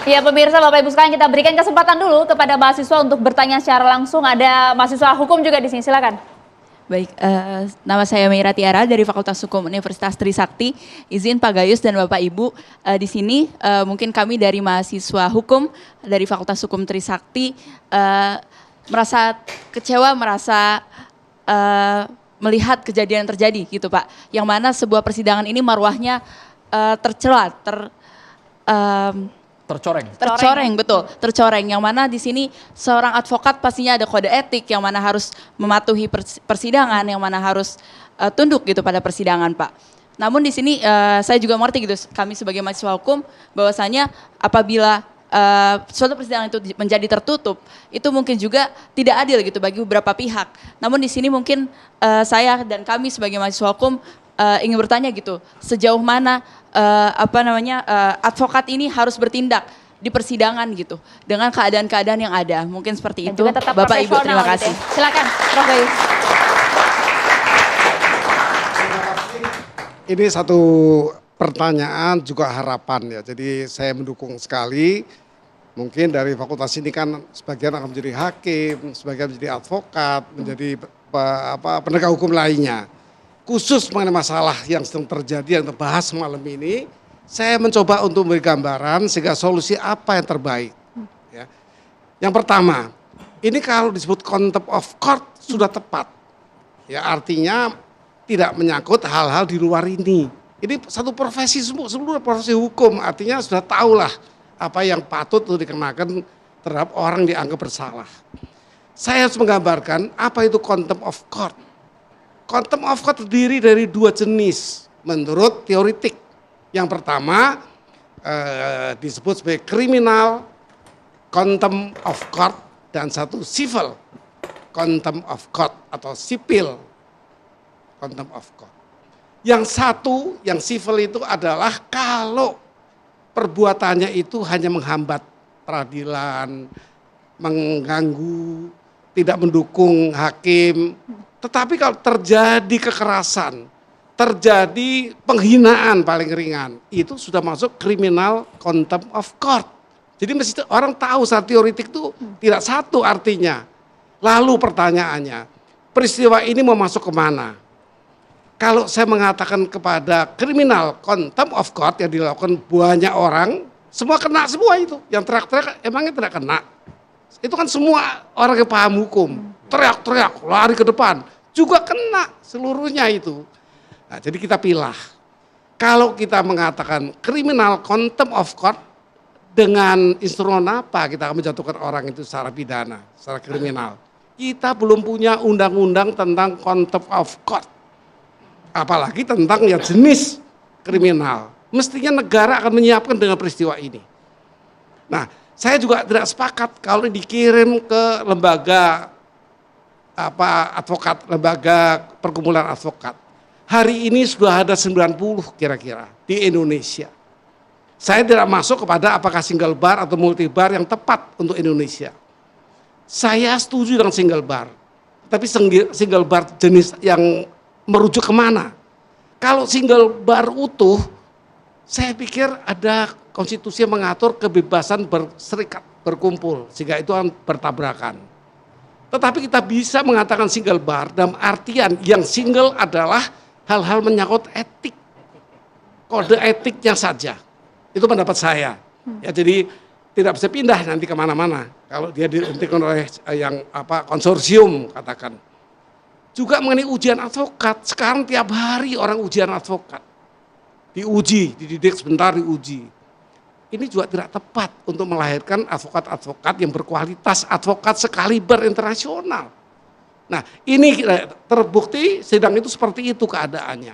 Ya pemirsa, Bapak Ibu sekalian, kita berikan kesempatan dulu kepada mahasiswa untuk bertanya secara langsung. Ada mahasiswa hukum juga di sini, silakan. Baik, nama saya Meira Tiara dari Fakultas Hukum Universitas Trisakti. Izin Pak Gayus dan Bapak Ibu, di sini mungkin kami dari mahasiswa hukum dari Fakultas Hukum Trisakti merasa kecewa, merasa melihat kejadian yang terjadi gitu Pak. Yang mana sebuah persidangan ini marwahnya tercela, tercoreng, betul, tercoreng. Yang mana di sini seorang advokat pastinya ada kode etik yang mana harus mematuhi persidangan, yang mana harus tunduk gitu pada persidangan, Pak. Namun di sini saya juga mengerti gitu, kami sebagai mahasiswa hukum bahwasanya apabila suatu persidangan itu menjadi tertutup, itu mungkin juga tidak adil gitu bagi beberapa pihak. Namun di sini mungkin saya dan kami sebagai mahasiswa hukum ingin bertanya gitu, sejauh mana advokat ini harus bertindak di persidangan gitu dengan keadaan-keadaan yang ada, mungkin seperti Dan itu. juga tetap Bapak Ibu terima profesional kasih. gitu ya. Silakan, Prof. Gayus. Ini satu pertanyaan juga harapan ya. Jadi saya mendukung sekali. Mungkin dari fakultas ini kan sebagian akan menjadi hakim, sebagian menjadi advokat, menjadi penegak hukum lainnya. Khusus mengenai masalah yang sedang terjadi, yang terbahas malam ini, saya mencoba untuk memberi gambaran sehingga solusi apa yang terbaik. Ya. Yang pertama, ini kalau disebut contempt of court sudah tepat. Ya, artinya tidak menyangkut hal-hal di luar ini. Ini satu profesi, seluruh profesi hukum, artinya sudah tahulah apa yang patut untuk dikenakan terhadap orang dianggap bersalah. Saya harus menggambarkan apa itu contempt of court. Contempt of court terdiri dari dua jenis menurut teoritik. Yang pertama disebut sebagai criminal contempt of court dan satu civil contempt of court atau sipil contempt of court. Yang satu, yang civil itu adalah kalau perbuatannya itu hanya menghambat peradilan, mengganggu, tidak mendukung hakim. Tetapi kalau terjadi kekerasan, terjadi penghinaan paling ringan, itu sudah masuk criminal contempt of court. Jadi mesti orang tahu secara teoritik itu tidak satu artinya. Lalu pertanyaannya, peristiwa ini mau masuk kemana? Kalau saya mengatakan kepada criminal contempt of court yang dilakukan banyak orang, semua kena semua itu. Yang teriak-teriak emangnya tidak kena. Itu kan semua orang yang paham hukum. Teriak-teriak, lari ke depan. Juga kena seluruhnya itu. Nah, jadi kita pilih. Kalau kita mengatakan criminal contempt of court, dengan instrumen apa kita akan menjatuhkan orang itu secara pidana, secara kriminal. Kita belum punya undang-undang tentang contempt of court. Apalagi tentang ya jenis kriminal. Mestinya negara akan menyiapkan dengan peristiwa ini. Nah, saya juga tidak sepakat kalau dikirim ke lembaga advokat, lembaga pergumulan advokat. Hari ini sudah ada 90 kira-kira di Indonesia. Saya tidak masuk kepada apakah single bar atau multi bar yang tepat untuk Indonesia. Saya setuju dengan single bar. Tapi single bar jenis yang merujuk kemana? Kalau single bar utuh, saya pikir ada konstitusi yang mengatur kebebasan berserikat, berkumpul, sehingga itu akan bertabrakan. Tetapi kita bisa mengatakan single bar dalam artian yang single adalah hal-hal menyangkut etik, kode etiknya saja. Itu pendapat saya. Ya, jadi tidak bisa pindah nanti kemana-mana kalau dia dihentikan oleh yang konsorsium katakan. Juga mengenai ujian advokat, sekarang tiap hari orang ujian advokat. Diuji, dididik sebentar diuji. Ini juga tidak tepat untuk melahirkan advokat-advokat yang berkualitas, advokat sekaliber internasional. Nah, ini terbukti sidang itu seperti itu keadaannya.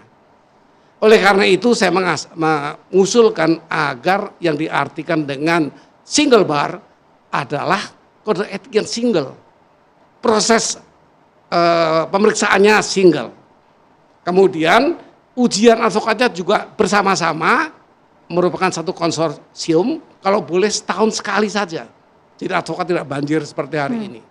Oleh karena itu saya mengusulkan agar yang diartikan dengan single bar adalah kode etik yang single. Proses pemeriksaannya single. Kemudian ujian advokatnya juga bersama-sama merupakan satu konsorsium, kalau boleh setahun sekali saja. Jadi advokat tidak banjir seperti hari ini.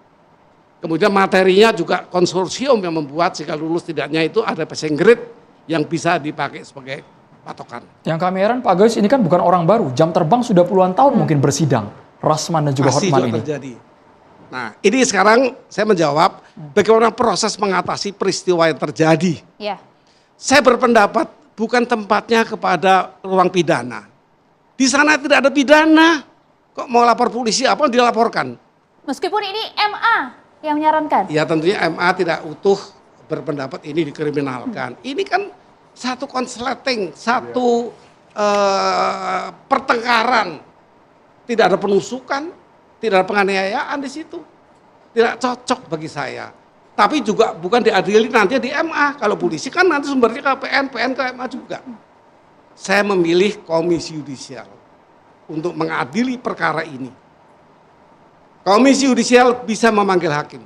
Kemudian materinya juga konsorsium yang membuat sehingga lulus tidaknya itu ada passing grade yang bisa dipakai sebagai patokan. Yang kami heran Pak Gayus ini kan bukan orang baru, jam terbang sudah puluhan tahun mungkin bersidang. Rasman dan juga Masih Hotman juga ini. terjadi. Nah, ini sekarang saya menjawab bagaimana proses mengatasi peristiwa yang terjadi. Ya. Saya berpendapat bukan tempatnya kepada ruang pidana. Di sana tidak ada pidana. Kok mau lapor polisi apa dilaporkan? Meskipun ini MA yang menyarankan. Ya tentunya MA tidak utuh berpendapat ini dikriminalkan. Ini kan satu konsleting, satu pertengkaran. Tidak ada penusukan, tidak ada penganiayaan di situ. Tidak cocok bagi saya. Tapi juga bukan diadili nanti di MA. Kalau polisi kan nanti sumbernya ke PN, PN ke MA juga. Saya memilih komisi yudisial untuk mengadili perkara ini. Komisi yudisial bisa memanggil hakim,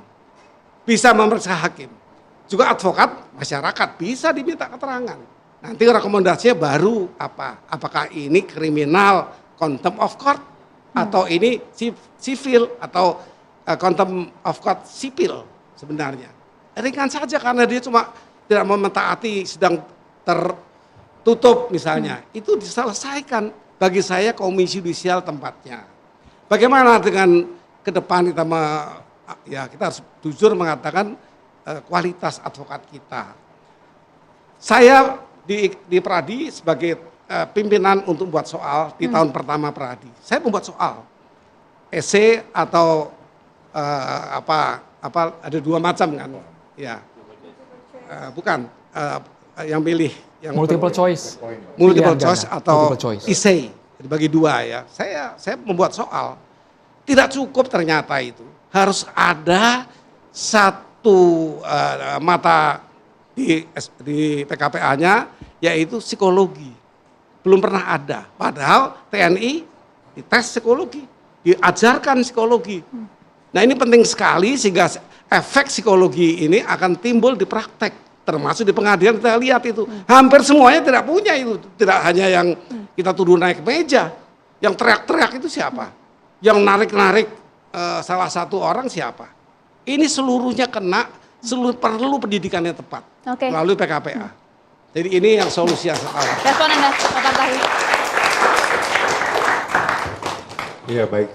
bisa memeriksa hakim. Juga advokat, masyarakat bisa diminta keterangan. Nanti rekomendasinya baru apa? Apakah ini kriminal, contempt of court, atau ini sivil, atau contempt of court sipil sebenarnya. Ringan saja karena dia cuma tidak mau mentaati sedang tertutup misalnya. Itu diselesaikan. Bagi saya komisi yudisial tempatnya. Bagaimana dengan ke depan kita kita harus jujur mengatakan kualitas advokat kita. Saya di Peradi sebagai pimpinan untuk membuat soal di tahun pertama Peradi. Saya membuat soal esai atau ada dua macam kan? Ya, bukan yang pilih yang Multiple choice. multiple Pilihan choice ganda. atau Multiple choice. essay dibagi dua ya. Saya membuat soal tidak cukup ternyata itu harus ada satu mata di PKPA-nya yaitu psikologi. Belum pernah ada. Padahal TNI dites psikologi, diajarkan psikologi. Nah ini penting sekali sehingga efek psikologi ini akan timbul di praktek. Termasuk di pengadilan kita lihat itu. Hampir semuanya tidak punya itu. Tidak hanya yang kita tuduh naik meja. Yang teriak-teriak itu siapa? Yang narik-narik salah satu orang siapa? Ini seluruhnya kena, perlu pendidikan yang tepat. Oke. Melalui PKPA. Jadi ini yang solusi yang saya tawarkan. Respon Anda, Pak Partahi. Iya baik,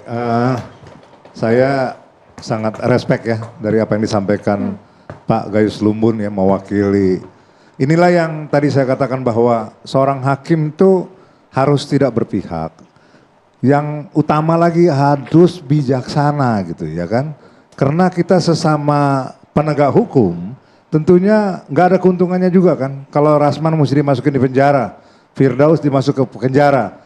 saya sangat respect ya dari apa yang disampaikan Pak Gayus Lumbun ya mewakili. Inilah yang tadi saya katakan bahwa seorang hakim itu harus tidak berpihak. Yang utama lagi harus bijaksana gitu ya kan. Karena kita sesama penegak hukum tentunya nggak ada keuntungannya juga kan. Kalau Rasman mesti dimasukin di penjara, Firdaus dimasuk ke penjara.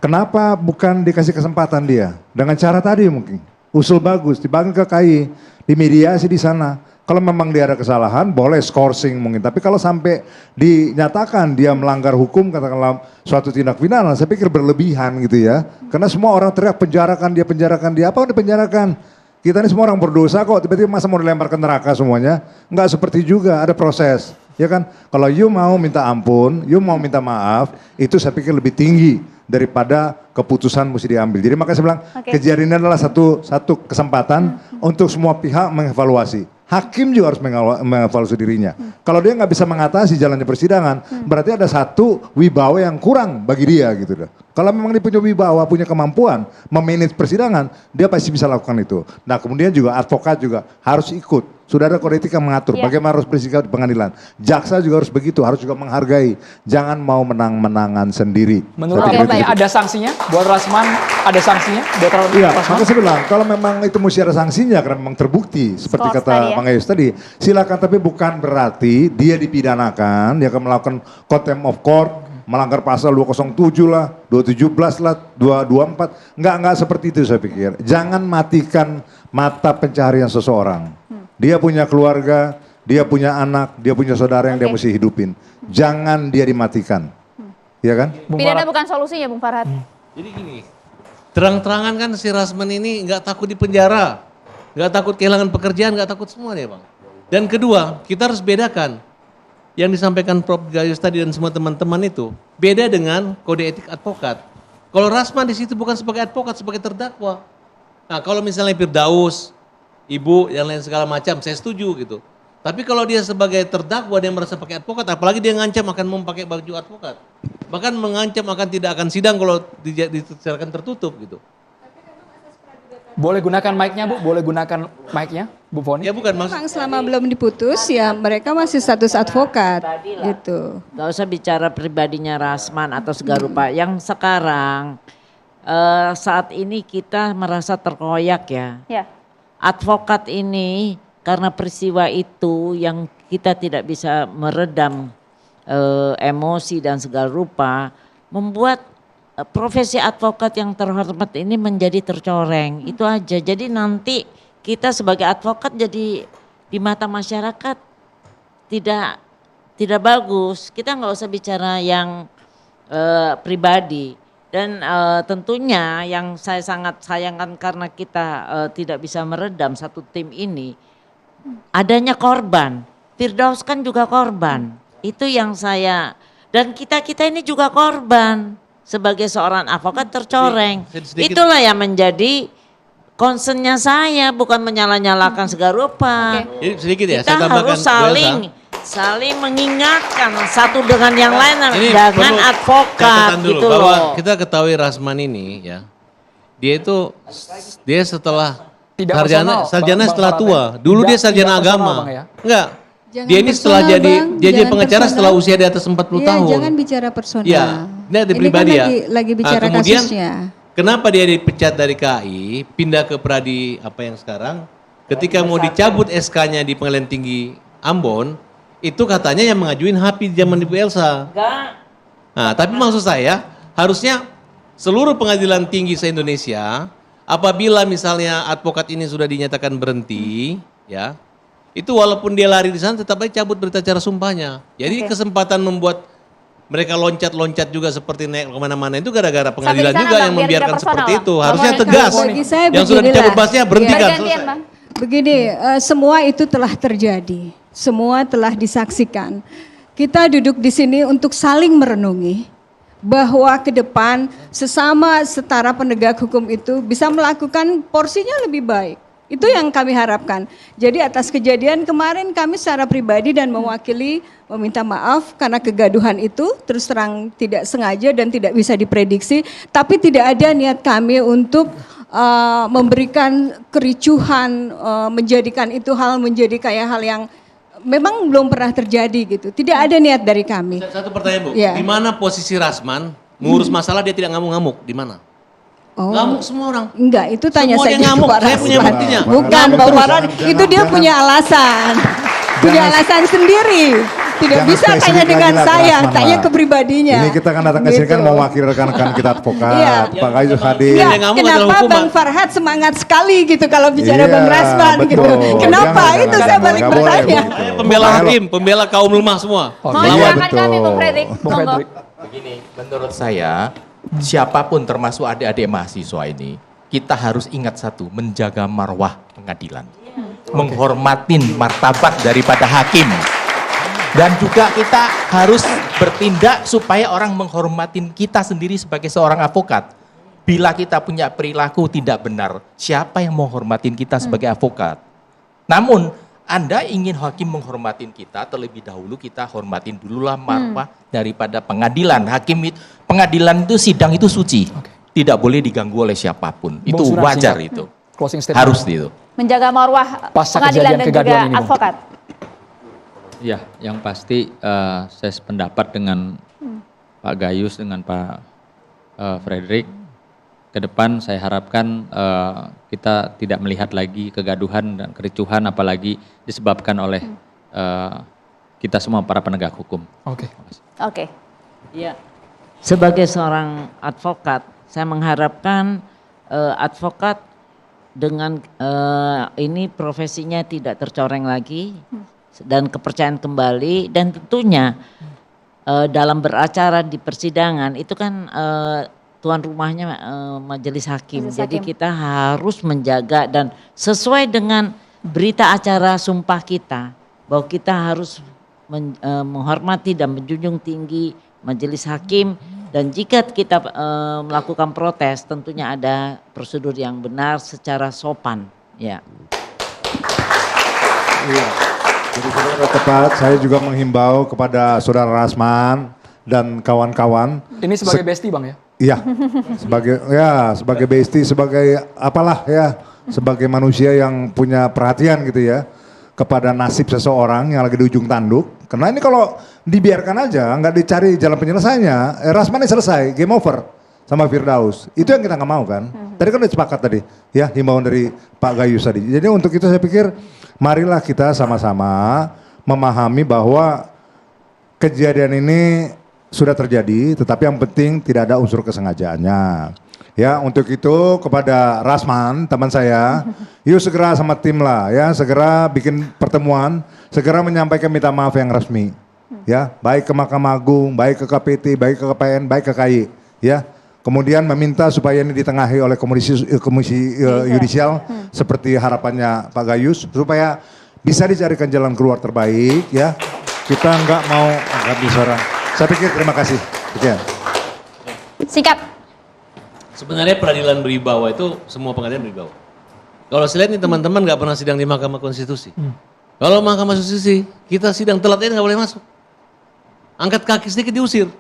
Kenapa bukan dikasih kesempatan dia? Dengan cara tadi mungkin. Usul bagus, dibangun ke KAI, dimediasi di sana. Kalau memang dia ada kesalahan, boleh skorsing mungkin. Tapi kalau sampai dinyatakan dia melanggar hukum, katakanlah suatu tindak pidana, saya pikir berlebihan gitu ya. Karena semua orang teriak penjarakan dia. Apa yang dipenjarakan? Kita ini semua orang berdosa kok, tiba-tiba masa mau dilempar ke neraka semuanya? Enggak seperti juga, ada proses. Ya kan? Kalau you mau minta ampun, you mau minta maaf, itu saya pikir lebih tinggi daripada keputusan mesti diambil. Jadi makanya saya bilang kejadian ini adalah satu kesempatan untuk semua pihak mengevaluasi. Hakim juga harus mengevaluasi dirinya. Kalau dia nggak bisa mengatasi jalannya persidangan, berarti ada satu wibawa yang kurang bagi dia gitu. Kalau memang dia punya wibawa, punya kemampuan memanage persidangan, dia pasti bisa lakukan itu. Nah kemudian juga advokat juga harus ikut. Sudah ada kode etik yang mengatur bagaimana harus bersikap di pengadilan. Jaksa juga harus begitu, harus juga menghargai. Jangan mau menang-menangan sendiri. Menurut Anda ada sanksinya buat Rasman? Ada sanksinya buat Rasman? Iya, maka saya bilang kalau memang itu mesti ada sanksinya karena memang terbukti seperti Skors kata tadi ya. Bang Gayus tadi. Silakan, tapi bukan berarti dia dipidanakan, dia akan melakukan contempt of court, melanggar pasal 207 lah, 217 lah, 224. Enggak seperti itu saya pikir. Jangan matikan mata pencaharian seseorang. Dia punya keluarga, dia punya anak, dia punya saudara yang dia mesti hidupin. Jangan dia dimatikan. Iya kan? Pidana bukan solusinya, Bung Farhad. Jadi gini, terang-terangan kan si Rasman ini nggak takut di penjara, nggak takut kehilangan pekerjaan, nggak takut semua deh Bang. Dan kedua, kita harus bedakan yang disampaikan Prof. Gayus tadi dan semua teman-teman itu beda dengan kode etik advokat. Kalau Rasman di situ bukan sebagai advokat, sebagai terdakwa. Nah kalau misalnya Firdaus, Ibu, yang lain segala macam, saya setuju gitu. Tapi kalau dia sebagai terdakwa dia merasa pakai advokat, apalagi dia ngancam akan memakai baju advokat. Bahkan mengancam akan tidak akan sidang kalau dibicarakan tertutup gitu. Boleh gunakan mic-nya, Bu? Boleh gunakan mic-nya, Bu Foni? Ya bukan maksud Memang selama belum diputus ya mereka masih status advokat gitu. Gak usah bicara pribadinya Rasman atau segala rupa. Yang sekarang saat ini kita merasa terkoyak ya. Ya. Advokat ini karena peristiwa itu yang kita tidak bisa meredam emosi dan segala rupa membuat profesi advokat yang terhormat ini menjadi tercoreng. Itu aja. Jadi nanti kita sebagai advokat jadi di mata masyarakat tidak bagus. Kita nggak usah bicara yang pribadi. Dan tentunya yang saya sangat sayangkan karena kita tidak bisa meredam satu tim ini, adanya korban. Firdaus kan juga korban. Itu yang saya, dan kita ini juga korban. Sebagai seorang advokat tercoreng. Itulah yang menjadi concernnya saya, bukan menyalah-nyalakan segala rupa. Jadi sedikit ya, Kita saya tambahkan. harus saling mengingatkan satu dengan yang lain, Ini jangan perlu advokat catatan dulu gitu bahwa loh. kita ketahui Rasman ini ya, dia setelah Tidak sarjana personal, Bang setelah Farad, tua. ya? Dulu dia Tidak sarjana personal, agama. Bang, ya? Enggak. Jangan Dia ini setelah personal, jadi Bang. jadi Jangan pengacara personal. setelah usia di atas 40 Iya, tahun. jangan bicara personal. Iya, ini ada pribadi kan ya. lagi bicara kemudian, kasusnya. kenapa dia dipecat dari KAI, pindah ke Pradi apa yang sekarang? Ketika mau dicabut SK-nya di Pengadilan Tinggi Ambon, itu katanya yang mengajuin HAPI zaman Ibu Elsa. Nah, tapi maksud saya harusnya seluruh pengadilan tinggi se-Indonesia, apabila misalnya advokat ini sudah dinyatakan berhenti, ya, itu walaupun dia lari di sana tetap aja cabut berita acara sumpahnya. Jadi kesempatan membuat mereka loncat-loncat juga seperti naik kemana-mana itu gara-gara pengadilan Sampai di sana, juga Bang, yang biar membiarkan tidak personal, seperti Bang. itu. Bang, Harusnya Foni, tegas. bagi saya Yang sudah beginilah. dicabut basnya berhentikan. Gantian, Selesai. Bang. Begini, semua itu telah terjadi, semua telah disaksikan. Kita duduk di sini untuk saling merenungi bahwa ke depan sesama setara penegak hukum itu bisa melakukan porsinya lebih baik. Itu yang kami harapkan. Jadi atas kejadian kemarin kami secara pribadi dan mewakili meminta maaf karena kegaduhan itu terus terang tidak sengaja dan tidak bisa diprediksi. Tapi tidak ada niat kami untuk memberikan kericuhan, menjadikan itu hal menjadi kayak hal yang memang belum pernah terjadi gitu. Tidak ada niat dari kami. Satu pertanyaan Bu, Ya. di mana posisi Rasman mengurus masalah dia tidak ngamuk-ngamuk? Di mana? Oh. Ngamuk semua orang. Enggak, itu tanya Semua saja dia ke ngamuk, Pak saya punya Rasman. buktinya. Bukan Ngamuk Pak terus, Farad, jangan- itu dia jangan- punya alasan. Punya alasan sendiri. Tidak Jangan bisa spesifik tanya dengan lagi lah, saya, Rasman tanya lah. ke pribadinya. Ini kita kan datang ke sini kan Gitu. mewakili rekan-rekan kita advokat, Iya. Pak Gayus hadir. Ya, Dia ngamuk adalah kenapa hukuman. Bang Farhad semangat sekali gitu kalau bicara Iya, Bang Rasman betul. gitu. Kenapa? Jangan, Itu jangan, saya balik nggak boleh bertanya. begitu. Saya pembela hakim, pembela kaum lemah semua. Mohon Iya, silakan betul. kami, Bung Fredrik. Bung Monggo. Fredrik. Begini, menurut saya siapapun termasuk adik-adik mahasiswa ini, kita harus ingat satu, menjaga marwah pengadilan. Menghormatin martabat daripada hakim. Dan juga kita harus bertindak supaya orang menghormatin kita sendiri sebagai seorang advokat. Bila kita punya perilaku tidak benar, siapa yang menghormatin kita sebagai advokat? Namun, Anda ingin hakim menghormatin kita, terlebih dahulu kita hormatin dululah marwah daripada pengadilan. Pengadilan itu, sidang itu suci. Tidak boleh diganggu oleh siapapun. Itu Bung Suran, wajar singkat. itu. Closing statement. Harus itu. Menjaga marwah Pasca pengadilan kejadian dan kegaduhan juga ini, Bung. advokat. Ya, yang pasti saya sependapat dengan Pak Gayus, dengan Pak Fredrik. Ke depan saya harapkan kita tidak melihat lagi kegaduhan dan kericuhan, apalagi disebabkan oleh kita semua para penegak hukum. Oke. Oke. Ya, sebagai seorang advokat, saya mengharapkan advokat dengan ini profesinya tidak tercoreng lagi dan kepercayaan kembali, dan tentunya dalam beracara di persidangan itu kan tuan rumahnya majelis hakim. Majelis Jadi hakim. kita harus menjaga dan sesuai dengan berita acara sumpah kita bahwa kita harus menghormati dan menjunjung tinggi majelis hakim, dan jika kita melakukan protes tentunya ada prosedur yang benar secara sopan, ya. Jadi saudara tepat, saya juga menghimbau kepada saudara Rasman dan kawan-kawan. Ini sebagai bestie Bang ya? Iya, sebagai bestie, sebagai apalah ya, sebagai manusia yang punya perhatian gitu ya kepada nasib seseorang yang lagi di ujung tanduk. Karena ini kalau dibiarkan aja, nggak dicari jalan penyelesaiannya, Rasman ini selesai, game over sama Firdaus. Itu yang kita nggak mau kan. Tadi kan udah sepakat tadi, ya himbauan dari Pak Gayus tadi. Jadi untuk itu saya pikir, marilah kita sama-sama memahami bahwa kejadian ini sudah terjadi, tetapi yang penting tidak ada unsur kesengajaannya. Ya, untuk itu kepada Rasman, teman saya, yuk segera sama tim lah ya, segera bikin pertemuan, segera menyampaikan minta maaf yang resmi. Ya, baik ke Mahkamah Agung, baik ke KPT, baik ke KPN, baik ke KAI, ya. Kemudian meminta supaya ini ditengahi oleh komisi yudisial seperti harapannya Pak Gayus, supaya bisa dicarikan jalan keluar terbaik ya. Kita nggak mau angkat bicara. Saya pikir terima kasih. Sekian. Singkat. Sebenarnya peradilan berwibawa itu semua pengadilan berwibawa. Kalau saya lihat nih teman-teman nggak pernah sidang di Mahkamah Konstitusi. Kalau Mahkamah Konstitusi kita sidang telat ini nggak boleh masuk. Angkat kaki sedikit diusir.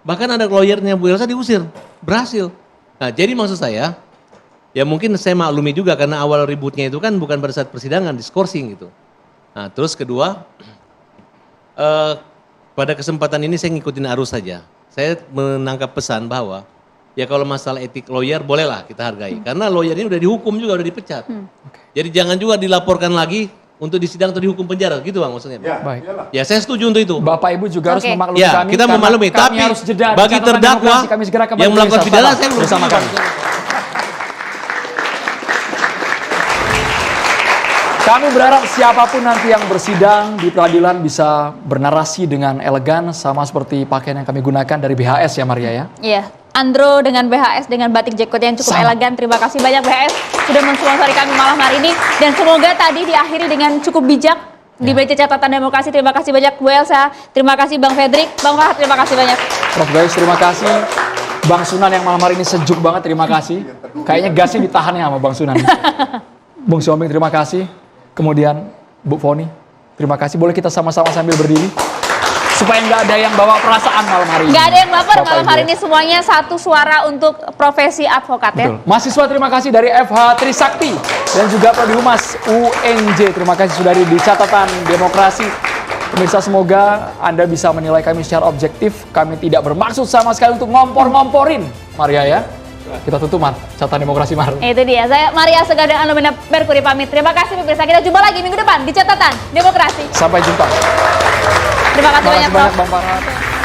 Bahkan ada lawyernya Bu Elsa diusir, berhasil. Nah jadi maksud saya, ya mungkin saya maklumi juga karena awal ributnya itu kan bukan pada saat persidangan, diskorsing gitu. Nah terus kedua, pada kesempatan ini saya ngikutin arus saja. Saya menangkap pesan bahwa ya kalau masalah etik lawyer bolehlah kita hargai. Karena lawyer ini udah dihukum juga, udah dipecat. Jadi jangan juga dilaporkan lagi untuk disidang atau dihukum penjara, gitu Bang maksudnya. Ya, Baik. Ya saya setuju untuk itu. Bapak Ibu juga harus memaklumi Ya, kami. kita karena memaklumi, kami tapi harus jeda di bagi catatan terdakwa demokrasi, kami segera kembali yang melakukan ke pidana, Salah saya belum bersama setuju, kami. Bang. Kami berharap siapapun nanti yang bersidang di peradilan bisa bernarasi dengan elegan sama seperti pakaian yang kami gunakan dari BHS ya Maria ya. Iya, Andro dengan BHS dengan batik jacket yang cukup Sama. elegan. Terima kasih banyak BHS sudah mensponsori kami malam hari ini. Dan semoga tadi diakhiri dengan cukup bijak di BC Catatan Demokrasi. Terima kasih banyak Bu Elsa, terima kasih Bang Fredrik, Bang Fahad, terima kasih banyak. Prof Gayus terima kasih. Bang Sunan yang malam hari ini sejuk banget, terima kasih. Kayaknya gasnya ditahan ya sama Bang Sunan. Bung Siombing terima kasih. Kemudian Bu Foni, terima kasih. Boleh kita sama-sama sambil berdiri? Supaya nggak ada yang bawa perasaan malam hari ini. Nggak ada yang baper Bapak malam Ibu hari ya. ini, semuanya satu suara untuk profesi advokat ya. Betul. Mahasiswa terima kasih dari FH Trisakti dan juga Prodi Humas UNJ. Terima kasih sudah di Catatan Demokrasi. Pemirsa semoga Anda bisa menilai kami secara objektif. Kami tidak bermaksud sama sekali untuk ngompor-ngomporin. Maria ya. Kita tutup Catatan Demokrasi Mar. Itu dia, saya Maria Segara dan Anomena Merkuri pamit. Terima kasih pemirsa, kita jumpa lagi minggu depan di Catatan Demokrasi. Sampai jumpa. Terima kasih Terima banyak kasih banyak Prof. Bang Farhan.